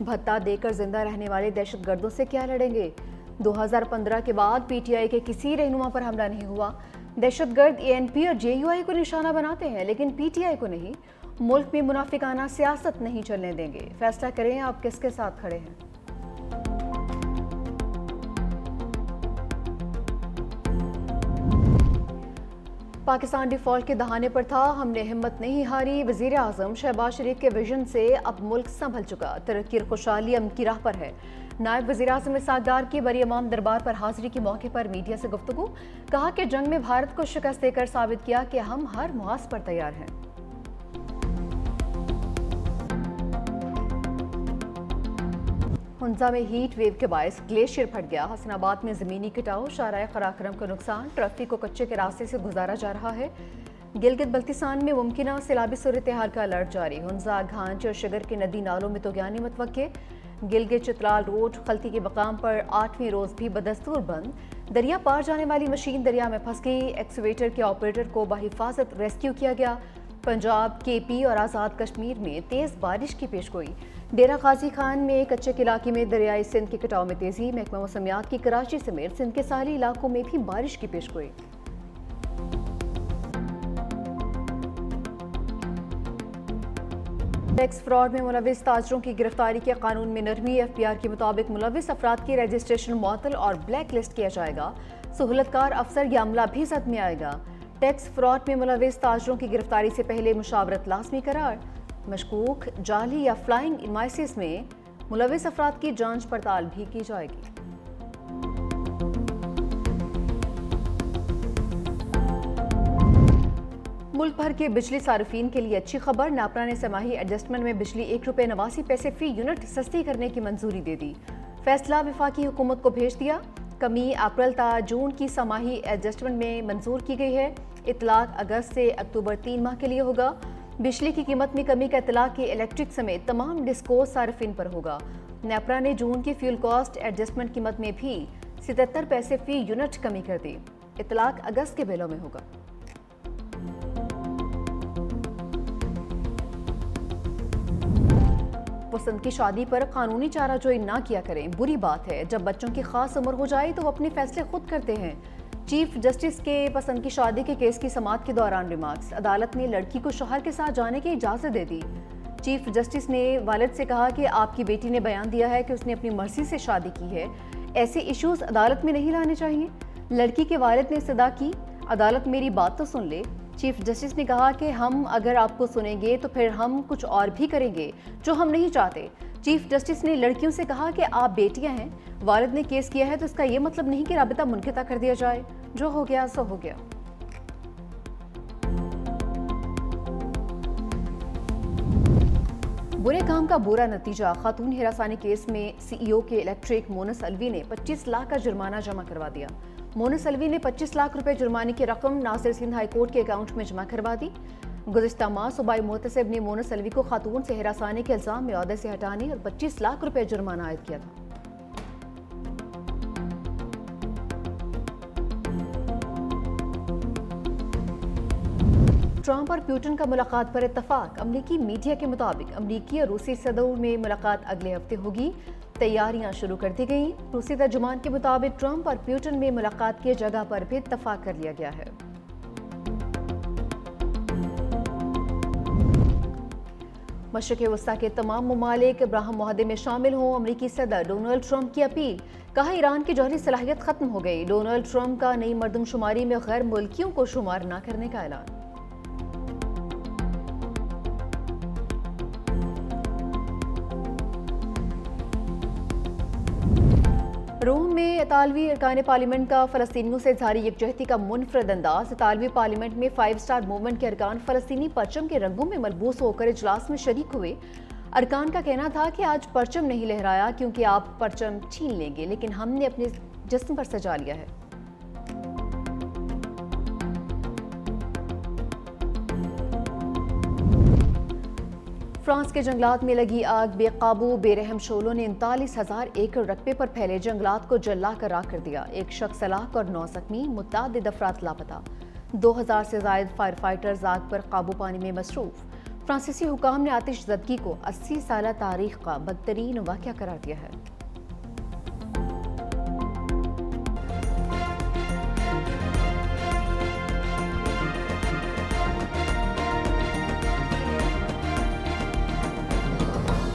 بھتہ دے کر زندہ رہنے والے دہشت گردوں سے کیا لڑیں گے؟ 2015 کے بعد پی ٹی آئی کے کسی رہنما پر حملہ نہیں ہوا۔ دہشت گرد اے این پی اور جے یو آئی کو نشانہ بناتے ہیں لیکن پی ٹی آئی کو نہیں۔ ملک میں منافقانہ سیاست نہیں چلنے دیں گے، فیصلہ کریں آپ کس کے ساتھ کھڑے ہیں۔ پاکستان ڈیفالٹ کے دہانے پر تھا، ہم نے ہمت نہیں ہاری، وزیر اعظم شہباز شریف کے ویژن سے اب ملک سنبھل چکا، ترقی اور خوشحالی امن کی راہ پر ہے۔ نائب وزیر اعظم اسحاق ڈار کی بڑی امام دربار پر حاضری کے موقع پر میڈیا سے گفتگو، کہا کہ جنگ میں بھارت کو شکست دے کر ثابت کیا کہ ہم ہر محاذ پر تیار ہیں۔ ہنزا میں ہیٹ ویو کے باعث گلیشیئر پھٹ گیا، حسن آباد میں زمینی کٹاؤ، شارع قراقرم کا نقصان، ٹریفک کو کچے کے راستے سے گزارا جا رہا ہے۔ گلگت بلتستان میں ممکنہ سیلابی صورتحال کا الرٹ جاری، ہنزا، گھانچ اور شگر کے ندی نالوں میں طغیانی متوقع۔ گلگت چترال روڈ خلطی کے مقام پر 8ویں روز بھی بدستور بند، دریا پار جانے والی مشین دریا میں پھنس گئی، ایکسکیویٹر کے آپریٹر کو بحفاظت ریسکیو کیا گیا۔ پنجاب، کے پی اور آزاد کشمیر میں تیز بارش کی پیشگوئی، ڈیرہ غازی خان میں کچے کے علاقے میں دریائے سندھ کے کٹاؤ میں تیزی، محکمہ موسمیات کی کراچی سمیت سندھ کے ساحلی علاقوں میں بھی بارش کی پیشگوئی۔ ٹیکس فراڈ میں ملوث تاجروں کی گرفتاری کے قانون میں نرمی، ایف بی آر کے مطابق ملوث افراد کی رجسٹریشن معطل اور بلیک لسٹ کیا جائے گا، سہولت کار افسر یہ عملہ بھی زد میں آئے گا۔ ٹیکس فراڈ میں ملوث تاجروں کی گرفتاری سے پہلے مشاورت لازمی قرار، مشکوک، جعلی یا فلائنگ انوائسز میں ملوث افراد کی جانچ پڑتال بھی کی جائے گی۔ ملک بھر کے بجلی صارفین کے لیے اچھی خبر، نیپرا نے سماہی ایڈجسٹمنٹ میں بجلی ₹1.89 فی یونٹ سستی کرنے کی منظوری دے دی، فیصلہ وفاقی حکومت کو بھیج دیا۔ کمی اپریل تا جون کی سماہی ایڈجسٹمنٹ میں منظور کی گئی ہے، اطلاق اگست سے اکتوبر 3 ماہ کے لیے ہوگا۔ بجلی کی قیمت میں کمی کا اطلاق الیکٹرک سمیت تمام ڈسکوز صارفین پر ہوگا۔ نیپرا نے جون کی فیول کاسٹ ایڈجسٹمنٹ قیمت میں بھی 77 پیسے فی یونٹ کمی کر دی، اطلاق اگست کے بلوں میں ہوگا۔ پسند کی شادی پر قانونی چارہ جوئی نہ کیا کریں، بری بات ہے، جب بچوں کی خاص عمر ہو جائے تو وہ اپنے فیصلے خود کرتے ہیں۔ چیف جسٹس کے پسند کی شادی کے کیس کی سماعت کے دوران ریمارکس، عدالت نے لڑکی کو شوہر کے ساتھ جانے کی اجازت دے دی۔ چیف جسٹس نے والد سے کہا کہ آپ کی بیٹی نے بیان دیا ہے کہ اس نے اپنی مرضی سے شادی کی ہے، ایسے ایشوز عدالت میں نہیں لانے چاہیے۔ لڑکی کے والد نے استدعا کی، عدالت میری بات تو سن لے۔ چیف جسٹس نے کہا کہ ہم اگر آپ کو سنیں گے تو پھر ہم کچھ اور بھی کریں گے جو ہم نہیں چاہتے۔ چیف جسٹس نے لڑکیوں سے کہا کہ آپ بیٹیاں ہیں، والد نے کیس کیا ہے تو اس کا یہ مطلب نہیں کہ رابطہ منقطع کر دیا جائے، جو ہو گیا سو ہو گیا۔ برے کام کا برا نتیجہ، خاتون ہراسانی کیس میں سی ای او کے الیکٹرک مونس الوی نے 25 لاکھ کا جرمانہ جمع کروا دیا۔ مونس الوی نے 25 لاکھ روپے جرمانے کی رقم ناصر سندھ ہائی کورٹ کے اکاؤنٹ میں جمع کروا دی۔ گزشتہ ماہ صوبائی محتسب نے مونس الوی کو خاتون سے ہراسانی کے الزام میں عہدے سے ہٹانے اور 25 لاکھ روپے جرمانہ عائد کیا تھا۔ ٹرمپ اور پیوٹن کا ملاقات پر اتفاق، امریکی میڈیا کے مطابق امریکی اور روسی صدور میں ملاقات اگلے ہفتے ہوگی، تیاریاں شروع کر دی گئیں۔ روسی ترجمان کے مطابق ٹرمپ اور پیوٹن میں ملاقات کی جگہ پر بھی اتفاق کر لیا گیا ہے۔ مشرق وسطیٰ کے تمام ممالک ابراہم معاہدے میں شامل ہوں، امریکی صدر ڈونلڈ ٹرمپ کی اپیل، کہا ایران کی جوہری صلاحیت ختم ہو گئی۔ ڈونلڈ ٹرمپ کا نئی مردم شماری میں غیر ملکیوں کو شمار نہ کرنے کا اعلان۔ روم میں اطالوی ارکان پارلیمنٹ کا فلسطینیوں سے اظہار یکجہتی کا منفرد انداز، اطالوی پارلیمنٹ میں 5 اسٹار موومنٹ کے ارکان فلسطینی پرچم کے رنگوں میں ملبوس ہو کر اجلاس میں شریک ہوئے۔ ارکان کا کہنا تھا کہ آج پرچم نہیں لہرایا کیونکہ آپ پرچم چھین لیں گے، لیکن ہم نے اپنے جسم پر سجا لیا ہے۔ فرانس کے جنگلات میں لگی آگ، بے قابو بے رحم شعلوں نے 39,000 ایکڑ رقبے پر پھیلے جنگلات کو جلا کر راکھ کر دیا، ایک شخص ہلاک اور 9 زخمی، متعدد افراد لاپتہ، 2000 سے زائد فائر فائٹرز آگ پر قابو پانے میں مصروف۔ فرانسیسی حکام نے آتش زدگی کو 80 سالہ تاریخ کا بدترین واقعہ قرار دیا ہے۔